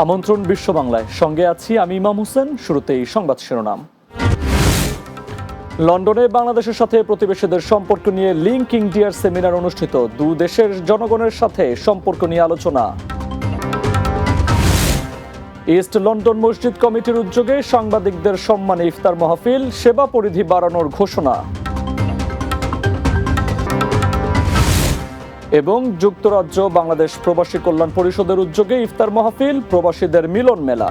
আমন্ত্রণ বিশ্ব বাংলায়, সঙ্গে আছি আমি ইমাম হোসেন। শুরুতেই সংবাদ শিরোনাম। লন্ডনে বাংলাদেশের সাথে প্রতিবেশীদের সম্পর্ক নিয়ে লিংক ইন্ডিয়ার সেমিনার অনুষ্ঠিত। দু দেশের জনগণের সাথে সম্পর্ক নিয়ে আলোচনা। ইস্ট লন্ডন মসজিদ কমিটির উদ্যোগে সাংবাদিকদের সম্মানে ইফতার মাহফিল, সেবা পরিধি বাড়ানোর ঘোষণা। এবং যুক্তরাজ্য বাংলাদেশ প্রবাসী কল্যাণ পরিষদের উদ্যোগে ইফতার মাহফিল, প্রবাসীদের মিলন মেলা।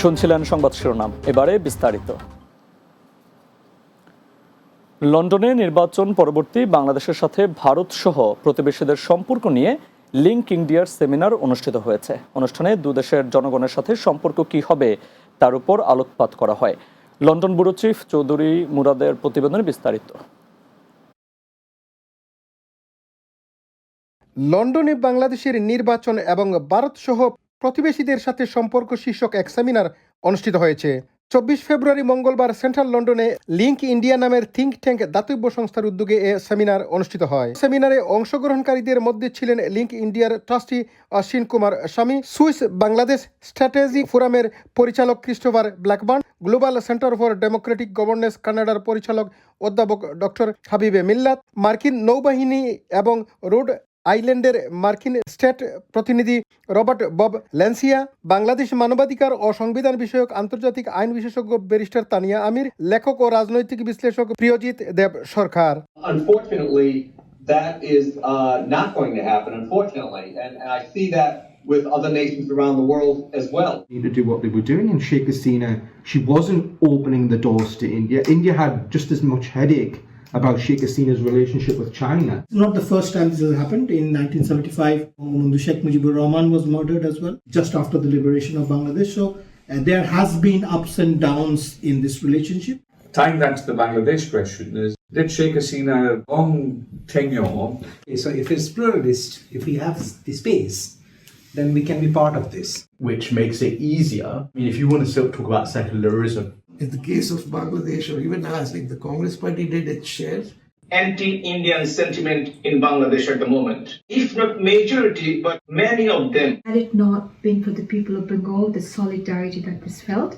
শুনছিলেন সংবাদ শিরোনাম, এবারে বিস্তারিত। লন্ডনে নির্বাচন পরবর্তী বাংলাদেশের সাথে ভারত সহ প্রতিবেশীদের সম্পর্ক নিয়ে লিংক ইন্ডিয়ার সেমিনার অনুষ্ঠিত হয়েছে। অনুষ্ঠানে দুদেশের জনগণের সাথে সম্পর্ক কি হবে তার উপর আলোকপাত করা হয়। লন্ডন ব্যুরো চিফ চৌধুরী মুরাদের প্রতিবেদনে বিস্তারিত। লন্ডনে বাংলাদেশের নির্বাচন এবং ভারত সহ প্রতিবেশীদের সাথে সম্পর্ক শীর্ষক এক সেমিনার অনুষ্ঠিত হয়েছে। 24 ফেব্রুয়ারি মঙ্গলবার সেন্ট্রাল লন্ডনে লিংক ইন্ডিয়া নামের থিঙ্ক ট্যাঙ্ক দাতব্য সংস্থার উদ্যোগে এ সেমিনার অনুষ্ঠিত হয়। সেমিনারে অংশগ্রহণকারীদের মধ্যে ছিলেন লিংক ইন্ডিয়ার ট্রাস্টি অশ্বিন কুমার স্বামী, সুইস বাংলাদেশ স্ট্র্যাটেজি ফোরামের পরিচালক Christopher Blackburn, global centre for Democratic governance কানাডার পরিচালক অধ্যাপক ডক্টর হাবিবে মিল্লাত, মার্কিন নৌবাহিনী এবং রোড আইল্যান্ডের মার্কিন স্টেট প্রতিনিধি রবার্ট বব ল্যান্সিয়া, বাংলাদেশ মানবাধিকার ও সংবিধান বিষয়ক আন্তর্জাতিক আইন বিশেষজ্ঞ ব্যারিস্টার তানিয়া আমির, লেখক ও রাজনৈতিক বিশ্লেষক প্রিয়জিৎ দেব সরকার। Unfortunately, that is not going to happen, unfortunately, and I see that with other nations around the world as well. To do what they were doing, and Sheikh Hasina, she wasn't opening the doors to India. India had just as much headache about Sheikh Hasina's relationship with China. Not the first time this has happened. In 1975, Sheikh Mujibur Rahman was murdered as well, just after the liberation of Bangladesh. So there has been ups and downs in this relationship. Tying that to the Bangladesh question is, did Sheikh Hasina have a long tenure? So if it's pluralist, if we have the space, then we can be part of this. Which makes it easier. I mean, if you want to talk about secularism. In the case of Bangladesh, or even as like the Congress Party did its share, Anti-Indian sentiment in Bangladesh at the moment, if not majority, but many of them. Had it not been for the people of Bengal, the solidarity that was felt.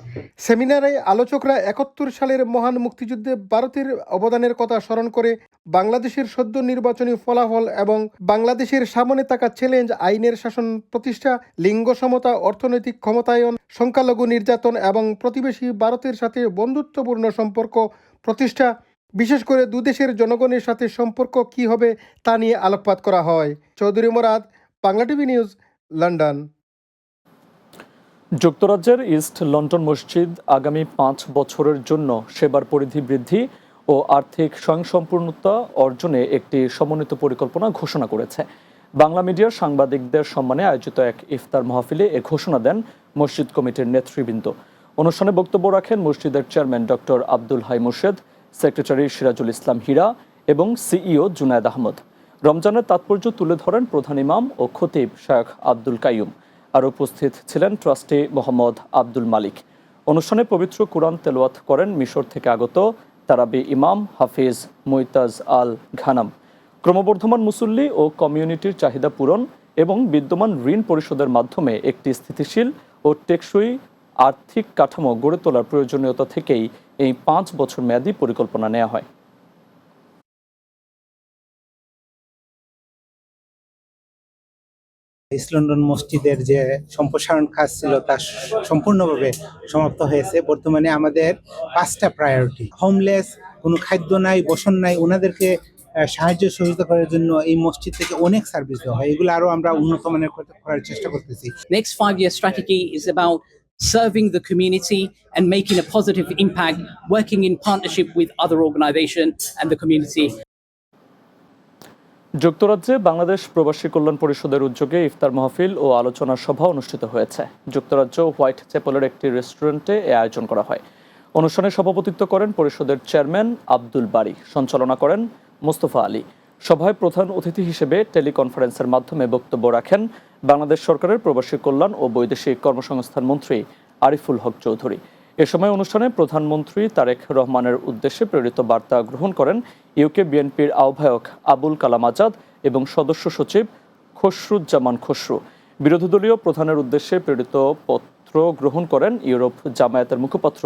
সেমিনারে আলোচকরা 71 সালের মহান মুক্তিযুদ্ধে ভারতের অবদানের কথা স্মরণ করে বাংলাদেশের সদ্য নির্বাচনী ফলাফল এবং বাংলাদেশের সামনে থাকা চ্যালেঞ্জ, আইনের শাসন প্রতিষ্ঠা, লিঙ্গ সমতা, অর্থনৈতিক ক্ষমতায়ন, সংখ্যালঘু নির্যাতন এবং প্রতিবেশী ভারতের সাথে বন্ধুত্বপূর্ণ সম্পর্ক প্রতিষ্ঠা, বিশেষ করে দুদেশের জনগণের সাথে সম্পর্ক কি হবে তা নিয়ে আলোকপাত করা হয়। Chowdhury Murad, Bangla TV news, London. যুক্তরাজ্যের ইস্ট লন্ডন মসজিদ আগামী 5 বছরের জন্য সেবার পরিধি বৃদ্ধি ও আর্থিক স্বয়ংসম্পূর্ণতা অর্জনে একটি সমন্বিত পরিকল্পনা ঘোষণা করেছে। বাংলা মিডিয়ার সাংবাদিকদের সম্মানে আয়োজিত এক ইফতার মাহফিলে এ ঘোষণা দেন মসজিদ কমিটির নেতৃবৃন্দ। অনুষ্ঠানে বক্তব্য রাখেন মসজিদের chairman doctor Abdul Hai Murshed, secretary Sirajul Islam Hira এবং সিইও জুনায়েদ আহমদ। রমজানের তাৎপর্য তুলে ধরেন প্রধান ইমাম ও খতিব শেখ আব্দুল কাইয়ুম। আর উপস্থিত ছিলেন ট্রাস্টি মোহাম্মদ আব্দুল মালিক। অনুষ্ঠানে পবিত্র কুরআন তেলাওয়াত করেন মিশর থেকে আগত তারাবি ইমাম হাফিজ মুইতাজ আল ঘানাম। ক্রমবর্ধমান মুসল্লি ও কমিউনিটির চাহিদা পূরণ এবং বিদ্যমান ঋণ পরিশোধের মাধ্যমে একটি স্থিতিশীল ও টেকসই আর্থিক কাঠামো গড়ে তোলার প্রয়োজনীয়তা থেকেই এই 5 বছর মেয়াদী পরিকল্পনা নেওয়া হয়। ইস্ট লন্ডন মসজিদের যে সম্প্রসারণ কাজ ছিল তা সম্পূর্ণভাবে সমাপ্ত হয়েছে। বর্তমানে আমাদের 5টা প্রায়োরিটি, হোমলেস, কোনো খাদ্য নাই, বসন নাই, ওনাদেরকে সাহায্য সহযোগিতা করার জন্য এই মসজিদ থেকে অনেক সার্ভিস দেওয়া হয়। এগুলো আরো আমরা উন্নত মানের করার চেষ্টা করতেছি। Next 5-year strategy is about serving the community and making a positive impact, working in partnership with other organizations and the community. যুক্তরাজ্যে বাংলাদেশ প্রবাসী কল্যাণ পরিষদের উদ্যোগে ইফতার মাহফিল ও আলোচনা সভা অনুষ্ঠিত হয়েছে। যুক্তরাজ্য হোয়াইট চ্যাপেলের একটি রেস্টুরেন্টে এ আয়োজন করা হয়। অনুষ্ঠানে সভাপতিত্ব করেন পরিষদের চেয়ারম্যান আব্দুল বারী, সঞ্চালনা করেন মোস্তফা আলী। সভায় প্রধান অতিথি হিসেবে টেলিকনফারেন্সের মাধ্যমে বক্তব্য রাখেন বাংলাদেশ সরকারের প্রবাসী কল্যাণ ও বৈদেশিক কর্মসংস্থান মন্ত্রী আরিফুল হক চৌধুরী। এ সময় অনুষ্ঠানে প্রধানমন্ত্রী তারেক রহমানের উদ্দেশ্যে প্রেরিত বার্তা গ্রহণ করেন ইউকে বিএনপির আহ্বায়ক আবুল কালাম আজাদ এবং সদস্য সচিব খসরুজ্জামান খসরু। বিরোধী দলীয় প্রধানের উদ্দেশ্যে প্রেরিত পত্র গ্রহণ করেন ইউরোপ জামায়াতের মুখপাত্র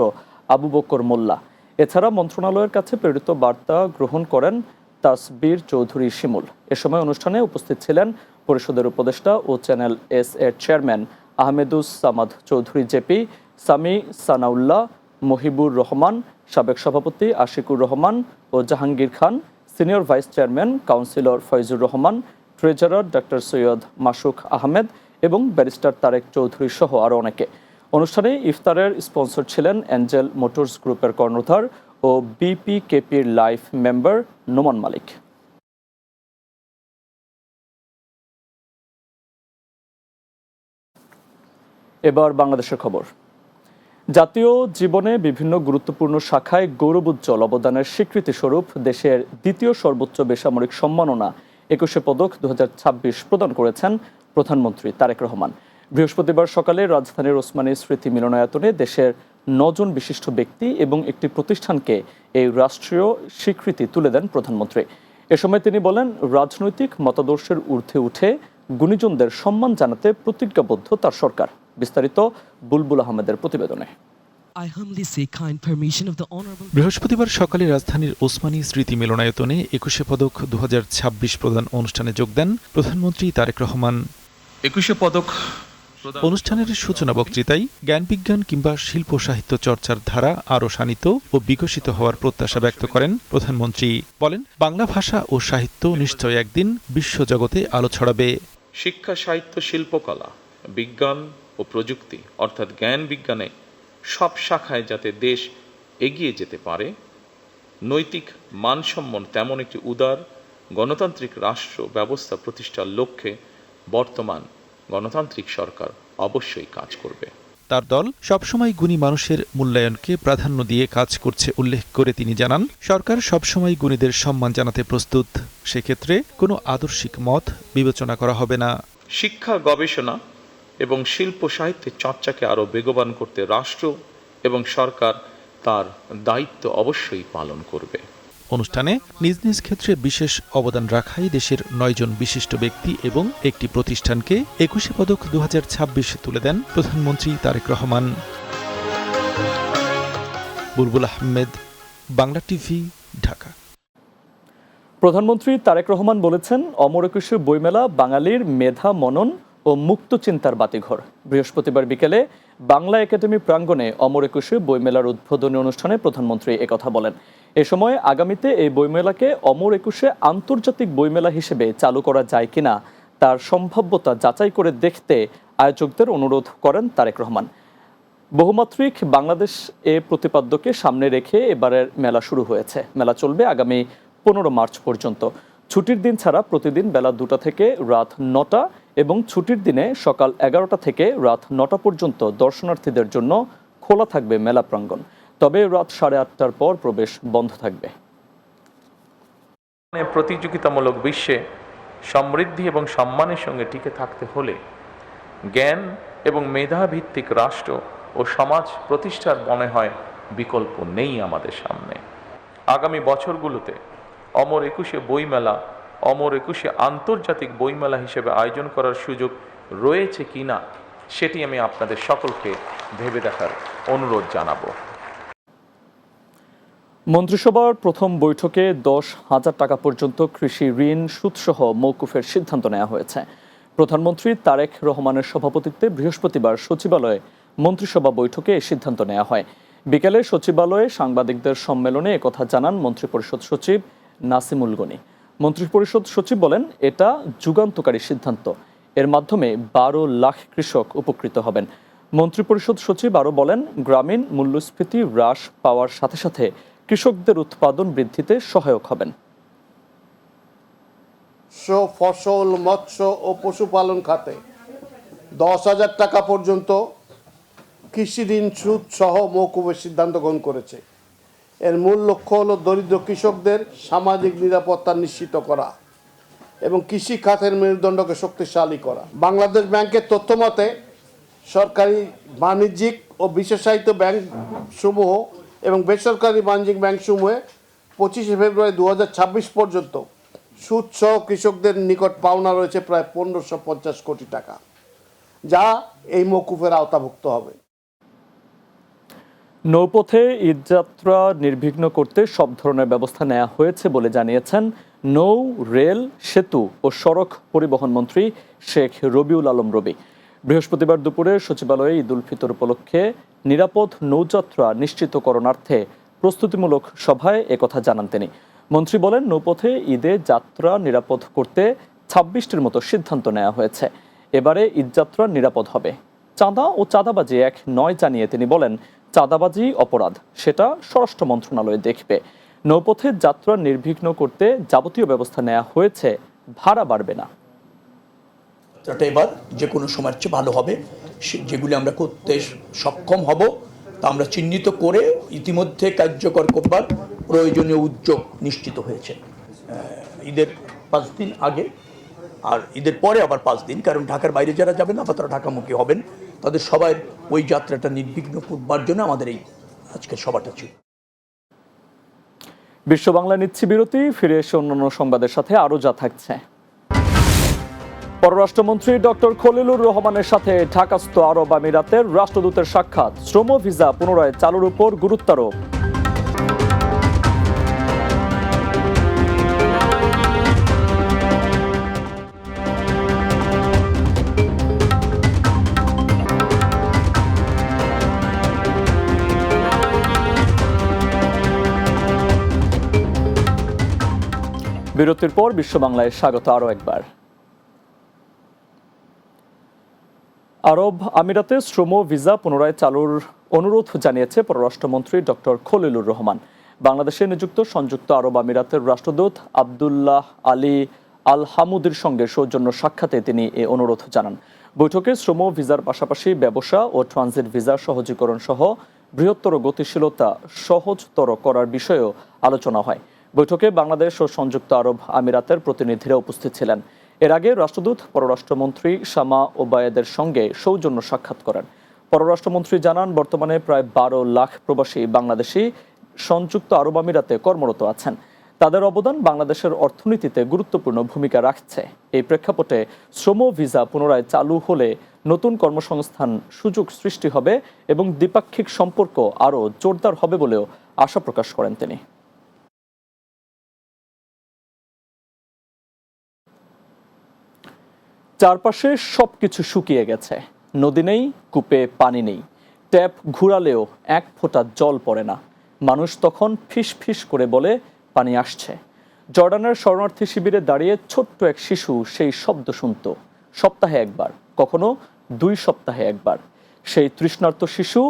আবু বকর মোল্লা। এছাড়া মন্ত্রণালয়ের কাছে প্রেরিত বার্তা গ্রহণ করেন তাসবির চৌধুরী শিমুল। এ সময় অনুষ্ঠানে উপস্থিত ছিলেন পরিষদের উপদেষ্টা ও চ্যানেল এস এর চেয়ারম্যান আহমেদুস সামাদ চৌধুরী জেপি, সামি সানাউল্লাহ, মহিবুর রহমান, সাবেক সভাপতি আশিকুর রহমান ও Jahangir Khan, senior vice chairman councillor Foyzur Rahman, treasurer doctor Syed Masuk Ahmed এবং ব্যারিস্টার তারেক চৌধুরী সহ আরও অনেকে। অনুষ্ঠানে ইফতারের স্পন্সর ছিলেন অ্যাঞ্জেল মোটরস গ্রুপের কর্ণধার ও বিপিকেপির লাইফ মেম্বার নোমান মালিক। এবার বাংলাদেশের খবর। জাতীয় জীবনে বিভিন্ন গুরুত্বপূর্ণ শাখায় গৌরবোজ্জ্বল অবদানের স্বীকৃতিস্বরূপ দেশের দ্বিতীয় সর্বোচ্চ বেসামরিক সম্মাননা ২১শে পদক ২০২৬ প্রদান করেছেন প্রধানমন্ত্রী তারেক রহমান। বৃহস্পতিবার সকালে রাজধানীর ওসমানী স্মৃতি মিলনায়তনে দেশের ৯ জন বিশিষ্ট ব্যক্তি এবং একটি প্রতিষ্ঠানকে এই রাষ্ট্রীয় স্বীকৃতি তুলে দেন প্রধানমন্ত্রী। এ সময় তিনি বলেন, রাজনৈতিক মতাদর্শের ঊর্ধ্বে উঠে গুণীজনদের সম্মান জানাতে প্রতিজ্ঞাবদ্ধ তার সরকার। বিস্তারিত বুলবুল আহমেদের প্রতিবেদনে। বৃহস্পতিবার সকালে রাজধানীর ওসমানী স্মৃতি মিলনায়তনে ২১শে পদক ২০২৬ প্রদান অনুষ্ঠানে যোগ দেন প্রধানমন্ত্রী তারেক রহমান। ২১শে পদক অনুষ্ঠানের সূচনা বক্তৃতায় জ্ঞান বিজ্ঞান কিংবা শিল্প সাহিত্য চর্চার ধারা আরও শানিত ও বিকশিত হওয়ার প্রত্যাশা ব্যক্ত করেন প্রধানমন্ত্রী। বলেন, বাংলা ভাষা ও সাহিত্য নিশ্চয় একদিন বিশ্বজগতে আলো ছড়াবে। শিক্ষা, সাহিত্য, শিল্পকলা, বিজ্ঞান ও প্রযুক্তি অর্থাৎ জ্ঞান বিজ্ঞানে সব শাখায় যাতে দেশ এগিয়ে যেতে পারে, নৈতিক মানসম্পন্ন তেমন একটি উদার গণতান্ত্রিক রাষ্ট্র ব্যবস্থা প্রতিষ্ঠার লক্ষ্যে বর্তমান গণতান্ত্রিক সরকার অবশ্যই কাজ করবে। তার দল সবসময় গুণী মানুষের মূল্যায়নকে প্রাধান্য দিয়ে কাজ করছে উল্লেখ করে তিনি জানান, সরকার সবসময় গুণীদের সম্মান জানাতে প্রস্তুত। সেক্ষেত্রে কোনো আদর্শিক মত বিবেচনা করা হবে না। শিক্ষা, গবেষণা এবং শিল্প সাহিত্যের চর্চাকে আরও বেগবান করতে রাষ্ট্র এবং সরকার তার দায়িত্ব অবশ্যই পালন করবে। অনুষ্ঠানে নিজ নিজ ক্ষেত্রে বিশেষ অবদান রাখায় দেশের ৯ জন বিশিষ্ট ব্যক্তি এবং একটি প্রতিষ্ঠানকে ২১শে পদক ২০২৬ তুলে দেন প্রধানমন্ত্রী তারেক রহমান। বুলবুল আহমেদ, বাংলা টিভি, ঢাকা। প্রধানমন্ত্রী তারেক রহমান বলেছেন, অমর একুশে বইমেলা বাঙালির মেধা, মনন ও মুক্ত চিন্তার বাতিঘর। বৃহস্পতিবার বিকেলে বাংলা একাডেমি প্রাঙ্গণে অমর একুশে বইমেলার উদ্বোধনী অনুষ্ঠানে প্রধানমন্ত্রী একথা বলেন। এ সময় আগামীতে এই বইমেলাকে অমর একুশে আন্তর্জাতিক বইমেলা হিসেবে চালু করা যায় কিনা তার সম্ভাব্যতা যাচাই করে দেখতে আয়োজকদের অনুরোধ করেন তারেক রহমান। বহুমাত্রিক বাংলাদেশ এ প্রতিপাদ্যকে সামনে রেখে এবারের মেলা শুরু হয়েছে। মেলা চলবে আগামী ১৫ মার্চ পর্যন্ত। ছুটির দিন ছাড়া প্রতিদিন বেলা ২টা থেকে রাত ৯টা এবং ছুটির দিনে সকাল ১১টা থেকে রাত ৯টা পর্যন্ত দর্শনার্থীদের জন্য খোলা থাকবে মেলা প্রাঙ্গণ। তবে রাত ৮:৩০টার পর প্রবেশ বন্ধ থাকবে। প্রতিযোগিতামূলক বিশ্বে সমৃদ্ধি এবং সম্মানের সঙ্গে টিকে থাকতে হলে জ্ঞান এবং মেধাভিত্তিক রাষ্ট্র ও সমাজ প্রতিষ্ঠার মনে হয় বিকল্প নেই আমাদের সামনে। আগামী বছরগুলোতে অমর একুশে বইমেলা অমর একুশে আন্তর্জাতিক বইমেলা হিসেবে আয়োজন করার সুযোগ রয়েছে কিনা সেটি আমি আপনাদের সকলকে ভেবে দেখার অনুরোধ জানাবো। মন্ত্রিসভার প্রথম বৈঠকে ১০,০০০ টাকা পর্যন্ত কৃষি ঋণ সুদসহ মওকুফের সিদ্ধান্ত নেওয়া হয়েছে। প্রধানমন্ত্রী তারেক রহমানের সভাপতিত্বে বৃহস্পতিবার সচিবালয়ে মন্ত্রিসভা বৈঠকে এই সিদ্ধান্ত নেওয়া হয়। বিকেলে সচিবালয়ে সাংবাদিকদের সম্মেলনে একথা জানান মন্ত্রিপরিষদ সচিব নাসিমুল গনি। মন্ত্রিপরিষদ সচিব বলেন, এটা যুগান্তকারী সিদ্ধান্ত। এর মাধ্যমে ১২ লাখ কৃষক উপকৃত হবেন। মন্ত্রিপরিষদ সচিব আরও বলেন, গ্রামীণ মূল্যস্ফীতি হ্রাস পাওয়ার সাথে সাথে কৃষকদের উৎপাদন বৃদ্ধিতে সহায়ক হবেন। ফসল, মৎস্য ও পশুপালন খাতে ১০,০০০ টাকা পর্যন্ত কৃষি ঋণ সুদ সহ মওকুফের সিদ্ধান্ত গ্রহণ করেছে। এর মূল লক্ষ্য হল দরিদ্র কৃষকদের সামাজিক নিরাপত্তা নিশ্চিত করা এবং কৃষি খাতের মেরুদণ্ডকে শক্তিশালী করা। বাংলাদেশ ব্যাংকের তথ্য মতে সরকারি বাণিজ্যিক ও বিশেষায়িত ব্যাংক সমূহ এবং বেসরকারি বাণিজ্যিক ব্যাংক সমূহে 25 ফেব্রুয়ারি 2026 পর্যন্ত সুদসহ কৃষকদের নিকট পাওনা রয়েছে প্রায় 1550 কোটি টাকা, যা এই মওকুফের আওতাভুক্ত হবে। নৌপথে ঈদযাত্রা নির্বিঘ্ন করতে সব ধরনের ব্যবস্থা নেওয়া হয়েছে বলে জানিয়েছেন নৌ, রেল, সেতু ও সড়ক পরিবহন মন্ত্রী শেখ রবিউল আলম রবি। বৃহস্পতিবার দুপুরে সচিবালয়ে ঈদ উল ফিতর উপলক্ষে নিরাপদ নৌযাত্রা নিশ্চিতকরণার্থে প্রস্তুতিমূলক সভায় একথা জানান তিনি। মন্ত্রী বলেন, নৌপথে ঈদে যাত্রা নিরাপদ করতে 26টির মতো সিদ্ধান্ত নেওয়া হয়েছে। এবারে ঈদযাত্রা নিরাপদ হবে। চাঁদা ও চাঁদাবাজি এক নয় জানিয়ে তিনি বলেন, চাঁদাবাজি অপরাধ, সেটা স্বরাষ্ট্র মন্ত্রণালয় দেখবে। নৌপথে যাত্রা নির্বিঘ্ন করতে যাবতীয় ব্যবস্থা নেওয়া হয়েছে, ভাড়া বাড়বে না। এবার যে কোনো সময়ের চেয়ে ভালো হবে, যেগুলি আমরা করতে সক্ষম হব তা আমরা চিহ্নিত করে ইতিমধ্যে কার্যকর করবার প্রয়োজনীয় উদ্যোগ নিশ্চিত হয়েছে। ঈদের 5 দিন আগে আর ঈদের পরে আবার 5 দিন, কারণ ঢাকার বাইরে যারা যাবেন না বা তারা ঢাকামুখী হবেন, তাদের সবাই ওই যাত্রাটা নির্বিঘ্ন করবার জন্য আমাদের এই আজকের সভাটা ছিল। বিশ্ব বাংলা নিচ্ছি বিরতি, ফিরে এসে অন্যান্য সংবাদের সাথে আরও যা থাকছে। পররাষ্ট্রমন্ত্রী ডক্টর খলিলুর রহমানের সাথে ঢাকাস্থ আরব আমিরাতের রাষ্ট্রদূতের সাক্ষাৎ, শ্রম ভিসা পুনরায় চালুর উপর গুরুত্বারোপ। বিরতির পর বিশ্ব বাংলায় স্বাগত আরও একবার। আরব আমিরাতে শ্রম ভিসা পুনরায় চালুর অনুরোধ জানিয়েছে পররাষ্ট্রমন্ত্রী ডক্টর খলিলুর রহমান। বাংলাদেশে নিযুক্ত সংযুক্ত আরব আমিরাতের রাষ্ট্রদূত আবদুল্লাহ আলী আল হামুদের সঙ্গে সৌজন্য সাক্ষাতে তিনি এ অনুরোধ জানান। বৈঠকে শ্রম ভিসার পাশাপাশি ব্যবসা ও ট্রানজিট ভিসা সহজীকরণ সহ বৃহত্তর গতিশীলতা সহজতর করার বিষয়েও আলোচনা হয়। বৈঠকে বাংলাদেশ ও সংযুক্ত আরব আমিরাতের প্রতিনিধিরা উপস্থিত ছিলেন। এর আগে রাষ্ট্রদূত পররাষ্ট্রমন্ত্রী শামা ওবায়েদের সঙ্গে সৌজন্য সাক্ষাৎ করেন। পররাষ্ট্রমন্ত্রী জানান, বর্তমানে প্রায় 12 লাখ প্রবাসী বাংলাদেশি সংযুক্ত আরব আমিরাতে কর্মরত আছেন। তাদের অবদান বাংলাদেশের অর্থনীতিতে গুরুত্বপূর্ণ ভূমিকা রাখছে। এই প্রেক্ষাপটে শ্রম ভিসা পুনরায় চালু হলে নতুন কর্মসংস্থান সুযোগ সৃষ্টি হবে এবং দ্বিপাক্ষিক সম্পর্ক আরও জোরদার হবে বলেও আশা প্রকাশ করেন তিনি। চারপাশে সবকিছু শুকিয়ে গেছে, নদী নেই, কূপে পানি নেই, ট্যাপ ঘুরালেও এক ফোঁটা জল পড়ে না। মানুষ তখন ফিস ফিস করে বলে, পানি আসছে। জর্ডানের শরণার্থী শিবিরে দাঁড়িয়ে ছোট্ট এক শিশু সেই শব্দ শুনত, সপ্তাহে একবার, কখনো 2 সপ্তাহে একবার। সেই তৃষ্ণার্ত শিশু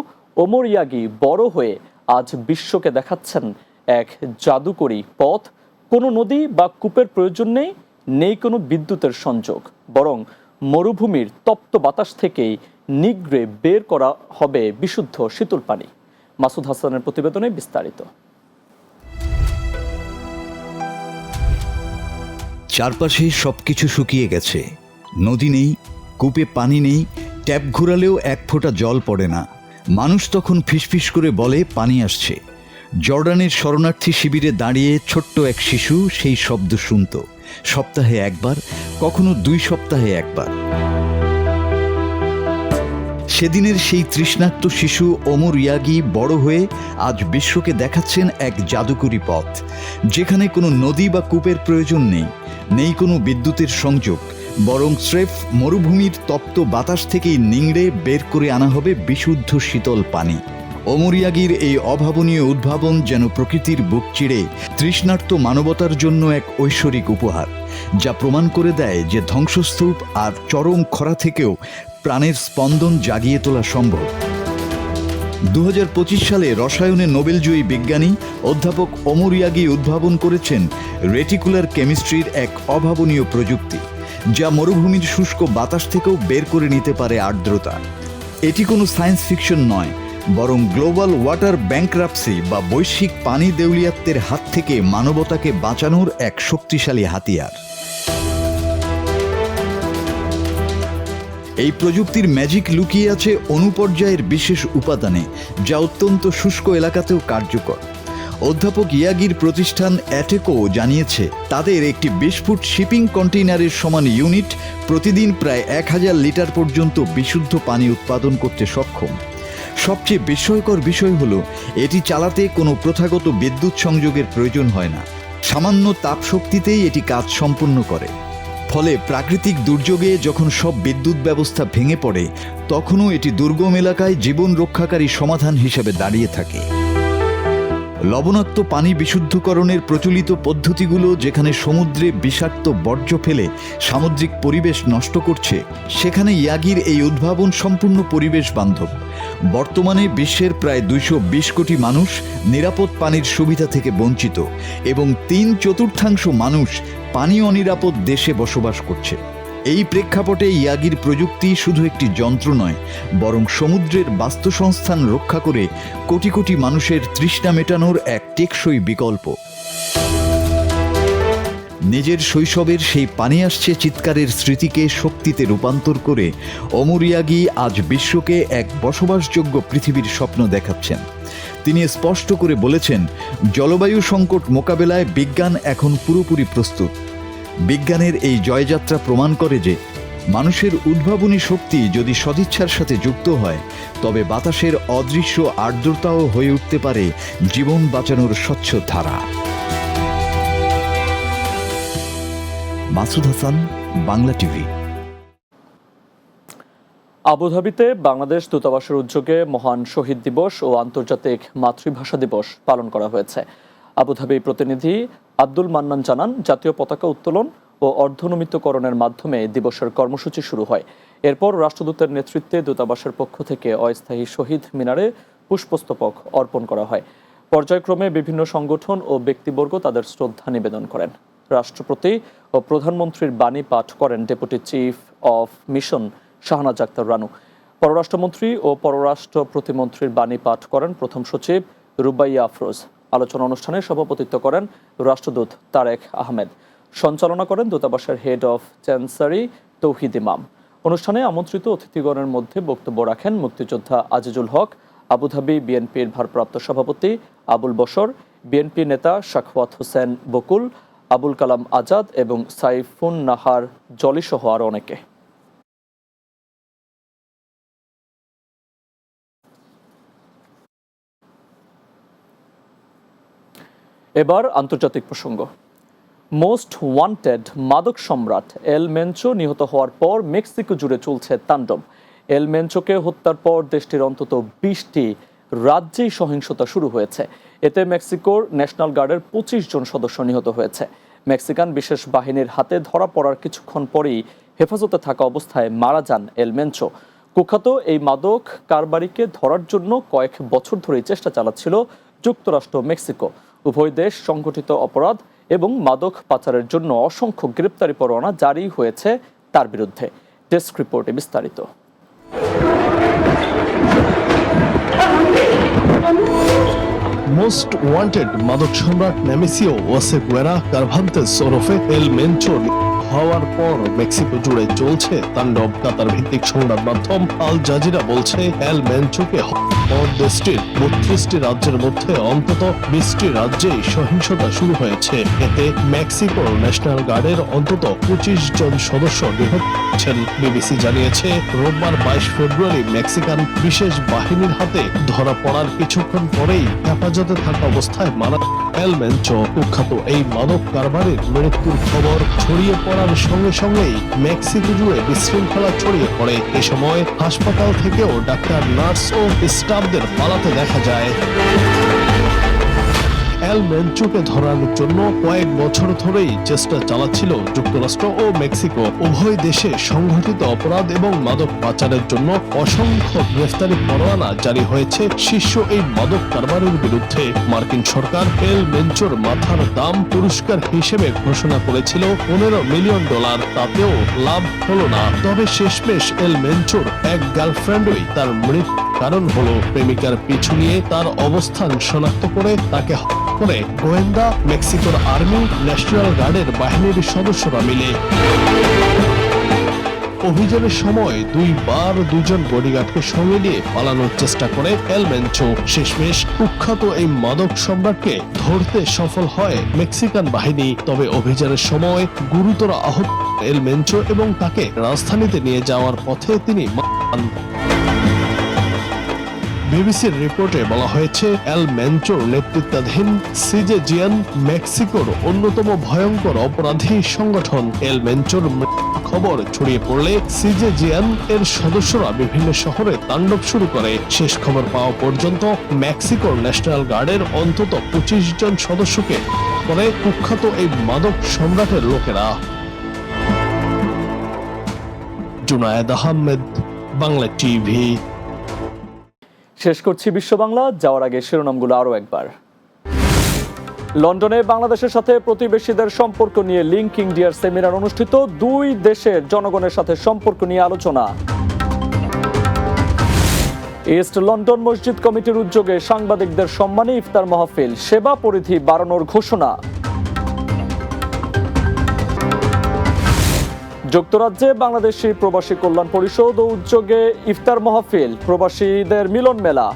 ওমর ইয়াগি বড় হয়ে আজ বিশ্বকে দেখাচ্ছেন এক জাদুকরী পথ। কোনো নদী বা কূপের প্রয়োজন নেই, নেই কোনো বিদ্যুতের সংযোগ, বরং মরুভূমির তপ্ত বাতাস থেকেই নিগড়ে বের করা হবে বিশুদ্ধ শীতল পানি। মাসুদ হাসানের প্রতিবেদনে বিস্তারিত। চারপাশে সবকিছু শুকিয়ে গেছে, নদী নেই, কূপে পানি নেই, ট্যাপ ঘুরালেও এক ফোঁটা জল পড়ে না। মানুষ তখন ফিসফিস করে বলে, পানি আসছে। জর্ডানের শরণার্থী শিবিরে দাঁড়িয়ে ছোট্ট এক শিশু সেই শব্দ শুনত, সপ্তাহে একবার, কখনো 2 সপ্তাহে একবার। সেদিনের সেই তৃষ্ণার্ত শিশু ওমর ইয়াগি বড় হয়ে আজ বিশ্বকে দেখাচ্ছেন এক জাদুকরী পথ, যেখানে কোনো নদী বা কূপের প্রয়োজন নেই, নেই কোনো বিদ্যুতের সংযোগ, বরং স্রেফ মরুভূমির তপ্ত বাতাস থেকেই নিংড়ে বের করে আনা হবে বিশুদ্ধ শীতল পানি। ওমর ইয়াগির এই অভাবনীয় উদ্ভাবন যেন প্রকৃতির বুক চিরে তৃষ্ণার্ত মানবতার জন্য এক ঐশ্বরিক উপহার, যা প্রমাণ করে দেয় যে ধ্বংসস্তূপ আর চরম খরা থেকেও প্রাণের স্পন্দন জাগিয়ে তোলা সম্ভব। 2025 সালে রসায়নে নোবেলজয়ী বিজ্ঞানী অধ্যাপক ওমর ইয়াগি উদ্ভাবন করেছেন রেটিকুলার কেমিস্ট্রির এক অভাবনীয় প্রযুক্তি, যা মরুভূমির শুষ্ক বাতাস থেকেও বের করে নিতে পারে আর্দ্রতা। এটি কোনো সায়েন্স ফিকশন নয়, বরং গ্লোবাল ওয়াটার ব্যাংক্রাপসি বা বৈশ্বিক পানি দেউলিয়াত্বের হাত থেকে মানবতাকে বাঁচানোর এক শক্তিশালী হাতিয়ার। এই প্রযুক্তির ম্যাজিক লুকিয়ে আছে অনুপর্যায়ের বিশেষ উপাদানে, যা অত্যন্ত শুষ্ক এলাকাতেও কার্যকর। অধ্যাপক ইয়াগির প্রতিষ্ঠান অ্যাটেকো জানিয়েছে, তাদের একটি 20 ফুট শিপিং কন্টেইনারের সমান ইউনিট প্রতিদিন প্রায় 1000 লিটার পর্যন্ত বিশুদ্ধ পানি উৎপাদন করতে সক্ষম। সবচেয়ে বিস্ময়কর বিষয় হলো, এটি চালাতে কোনো প্রথাগত বিদ্যুৎ সংযোগের প্রয়োজন হয় না। সামান্য তাপশক্তিতেই এটি কাজ সম্পূর্ণ করে। ফলে প্রাকৃতিক দুর্যোগে যখন সব বিদ্যুৎ ব্যবস্থা ভেঙে পড়ে, তখনও এটি দুর্গম এলাকায় জীবন রক্ষাকারী সমাধান হিসেবে দাঁড়িয়ে থাকে। লবণাক্ত পানি বিশুদ্ধকরণের প্রচলিত পদ্ধতিগুলো যেখানে সমুদ্রে বিষাক্ত বর্জ্য ফেলে সামুদ্রিক পরিবেশ নষ্ট করছে, সেখানে ইয়াগির এই উদ্ভাবন সম্পূর্ণ পরিবেশ বান্ধব। বর্তমানে বিশ্বের প্রায় 220 কোটি মানুষ নিরাপদ পানির সুবিধা থেকে বঞ্চিত এবং 3/4 মানুষ পানি অনিরাপদ দেশে বসবাস করছে। এই প্রেক্ষাপটে ইয়াগির প্রযুক্তি শুধু একটি যন্ত্র নয়, বরং সমুদ্রের বাস্তুসংস্থান রক্ষা করে কোটি কোটি মানুষের তৃষ্ণা মেটানোর এক টেকসই বিকল্প। নিজের শৈশবের সেই পানি আসছে চিৎকারের স্মৃতিকে শক্তিতে রূপান্তর করে ওমর ইয়াগি আজ বিশ্বকে এক বসবাসযোগ্য পৃথিবীর স্বপ্ন দেখাচ্ছেন। তিনি স্পষ্ট করে বলেছেন, জলবায়ু সংকট মোকাবেলায় বিজ্ঞান এখন পুরোপুরি প্রস্তুত। বিজ্ঞানের এই জয়যাত্রা প্রমাণ করে যে মানুষের উদ্ভাবনী শক্তি যদি সদিচ্ছার সাথে যুক্ত হয়, তবে বাতাসের অদৃশ্য আর্দ্রতাও হয়ে উঠতে পারে জীবন বাঁচানোর স্বচ্ছ ধারা। মাসুদ হাসান, বাংলা টিভি। আবুধাবিতে বাংলাদেশ দূতাবাসের উদ্যোগে মহান শহীদ দিবস ও আন্তর্জাতিক মাতৃভাষা দিবস পালন করা হয়েছে। আবুধাবি প্রতিনিধি আব্দুল মান্নান জানান, জাতীয় পতাকা উত্তোলন ও অর্ধনমিতকরণের মাধ্যমে দিবসের কর্মসূচি শুরু হয়। এরপর রাষ্ট্রদূতের নেতৃত্বে দূতাবাসের পক্ষ থেকে অস্থায়ী শহীদ মিনারে পুষ্পস্তবক অর্পণ করা হয়। পর্যায়ক্রমে বিভিন্ন সংগঠন ও ব্যক্তিবর্গ তাদের শ্রদ্ধা নিবেদন করেন। রাষ্ট্রপতি ও প্রধানমন্ত্রীর বাণী পাঠ করেন deputy chief of mission Shahnaz Akhtar Ranu. পররাষ্ট্রমন্ত্রী ও পররাষ্ট্র প্রতিমন্ত্রীর বাণী পাঠ করেন প্রথম সচিব রুবাইয়া আফরোজ। আলোচনা অনুষ্ঠানে সভাপতিত্ব করেন রাষ্ট্রদূত তারেক আহমেদ। সঞ্চালনা করেন দূতাবাসের হেড অফ চ্যান্সারি তৌহিদ ইমাম। অনুষ্ঠানে আমন্ত্রিত অতিথিগণের মধ্যে বক্তব্য রাখেন মুক্তিযোদ্ধা আজিজুল হক, আবুধাবি বিএনপির ভারপ্রাপ্ত সভাপতি আবুল বশর, বিএনপি নেতা শাখওয়াত হোসেন বকুল, আবুল কালাম আজাদ এবং সাইফুন নাহার জলি সহ আরও অনেকে। এবার আন্তর্জাতিক প্রসঙ্গ। মোস্ট ওয়ান্টেড মাদক সম্রাট এল মেনচো নিহত হওয়ার পর মেক্সিকো জুড়ে চলছে তাণ্ডব। এল মেনচোকে হত্যার পর দেশটির অন্তত 20টি রাজ্যেই সহিংসতা শুরু হয়েছে। এতে মেক্সিকোর ন্যাশনাল গার্ডের 25 জন সদস্য নিহত হয়েছে। মেক্সিকান বিশেষ বাহিনীর হাতে ধরা পড়ার কিছুক্ষণ পরেই হেফাজতে থাকা অবস্থায় মারা যান এল মেনচো। কুখ্যাত এই মাদক কারবারিকে ধরার জন্য কয়েক বছর ধরেই চেষ্টা চালাচ্ছিল যুক্তরাষ্ট্র মেক্সিকো। উভয় দেশ সংগঠিত অপরাধ এবং মাদক পাচারের জন্য অসংখ্য গ্রেপ্তারি পরোয়ানা জারি হয়েছে তার বিরুদ্ধে। ডেস্ক রিপোর্টে বিস্তারিত। মোস্ট ওয়ান্টেড মাদক সম্রাট নেমেসিও ওসেগুয়েরা কারভান্তেস ওরফে এল মেনচো হওয়ার পর মেক্সিকো জুড়ে চলছে তাণ্ডব। কাতার ভিত্তিক সংবাদ মাধ্যম আল জাজিরা বলছে, এল মেনচোকে দেশটির 32টি রাজ্যের মধ্যে অন্তত 20টি রাজ্যেই সহিংসতা শুরু হয়েছে। এতে মেক্সিকোর ন্যাশনাল গার্ডের অন্তত 25 জন সদস্য নিহত হয়েছেন। বিবিসি জানিয়েছে, রোববার 22 ফেব্রুয়ারি মেক্সিকান বিশেষ বাহিনীর হাতে ধরা পড়ার কিছুক্ষণ পরেই হেফাজতে থাকা অবস্থায় মারা এল মেনচো। কুখ্যাত এই মাদক কারবারের মৃত্যুর খবর ছড়িয়ে পড়ার সঙ্গে সঙ্গেই মেক্সিকো জুড়ে বিশৃঙ্খলা ছড়িয়ে পড়ে। এ সময় হাসপাতাল থেকেও ডাক্তার, নার্স ও স্টাফদের পালাতে দেখা যায়। এল মেনচোকে ধরার জন্য কয়েক বছর ধরেই চেষ্টা চালাচ্ছিল যুক্তরাষ্ট্র ও মেক্সিকো। উভয় দেশে সংঘটিত অপরাধ এবং মাদক পাচারের জন্য অসংখ্য গ্রেফতারি পরোয়ানা জারি হয়েছে শীর্ষ এই মাদক কারবারের বিরুদ্ধে। মার্কিন সরকার এল মেনচোর মাথার দাম পুরস্কার হিসেবে ঘোষণা করেছিল $15 মিলিয়ন। তাতেও লাভ হলো না। তবে শেষমেশ এল মেনচোর এক গার্লফ্রেন্ডই তার মৃত্যু কারণ হলো। প্রেমিকার পিছু নিয়ে তার অবস্থান শনাক্ত করে তাকে করে গোয়েন্দা, মেক্সিকোর আর্মি, ন্যাশনাল গার্ডের বাহিনীর সদস্যরা মিলে। অভিযানের সময় দুইবার দুজন বডিগার্ডকে সঙ্গে নিয়ে পালানোর চেষ্টা করে এল মেনচো। শেষমেশ কুখ্যাত এই মাদক সম্রাটকে ধরতে সফল হয় মেক্সিকান বাহিনী। তবে অভিযানের সময় গুরুতর আহত এল মেনচো এবং তাকে রাজধানীতে নিয়ে যাওয়ার পথে তিনি মারা যান। বিবিসির রিপোর্টে বলা হয়েছে এল মেনচোর নেতৃত্বাধীন সিজেজিয়ান মেক্সিকোর অন্যতম ভয়ঙ্কর অপরাধী সংগঠন। এল মেনচোর খবর ছড়িয়ে পড়লে সিজেজিয়ান এর সদস্যরা বিভিন্ন শহরে তাণ্ডব শুরু করে। শেষ খবর পাওয়া পর্যন্ত মেক্সিকোর ন্যাশনাল গার্ডের অন্তত 25 জন সদস্যকে করে কুখ্যাত এই মাদক সম্রাটের লোকেরা। জুনায়েদ আহমেদ, বাংলা টিভি। শেষ করছি বিশ্ব বাংলা, যাওয়ার আগে শিরোনামগুলো আরো একবার। লন্ডনে বাংলাদেশের সাথে প্রতিবেশীদের সম্পর্ক নিয়ে লিংক ইন্ডিয়ার সেমিনার অনুষ্ঠিত। দুই দেশের জনগণের সাথে সম্পর্ক নিয়ে আলোচনা। ইস্ট লন্ডন মসজিদ কমিটির উদ্যোগে সাংবাদিকদের সম্মানে ইফতার মাহফিল, সেবা পরিধি বাড়ানোর ঘোষণা। যুক্তরাজ্যে বাংলাদেশি প্রবাসী কল্যাণ পরিষদ ও উদ্যোগে ইফতার মাহফিল, প্রবাসীদের মিলন মেলা।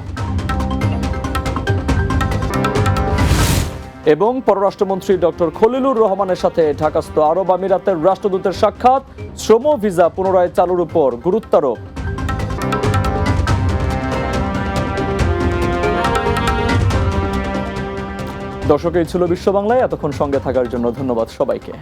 এবং পররাষ্ট্রমন্ত্রী ডক্টর খলিলুর রহমানের সাথে ঢাকাস্থ আরব আমিরাতের রাষ্ট্রদূতের সাক্ষাৎ, শ্রম ভিসা পুনরায় চালুর উপর গুরুত্বারোপ। দর্শক, এই ছিল বিশ্ব বাংলায়। এতক্ষণ সঙ্গে থাকার জন্য ধন্যবাদ সবাইকে।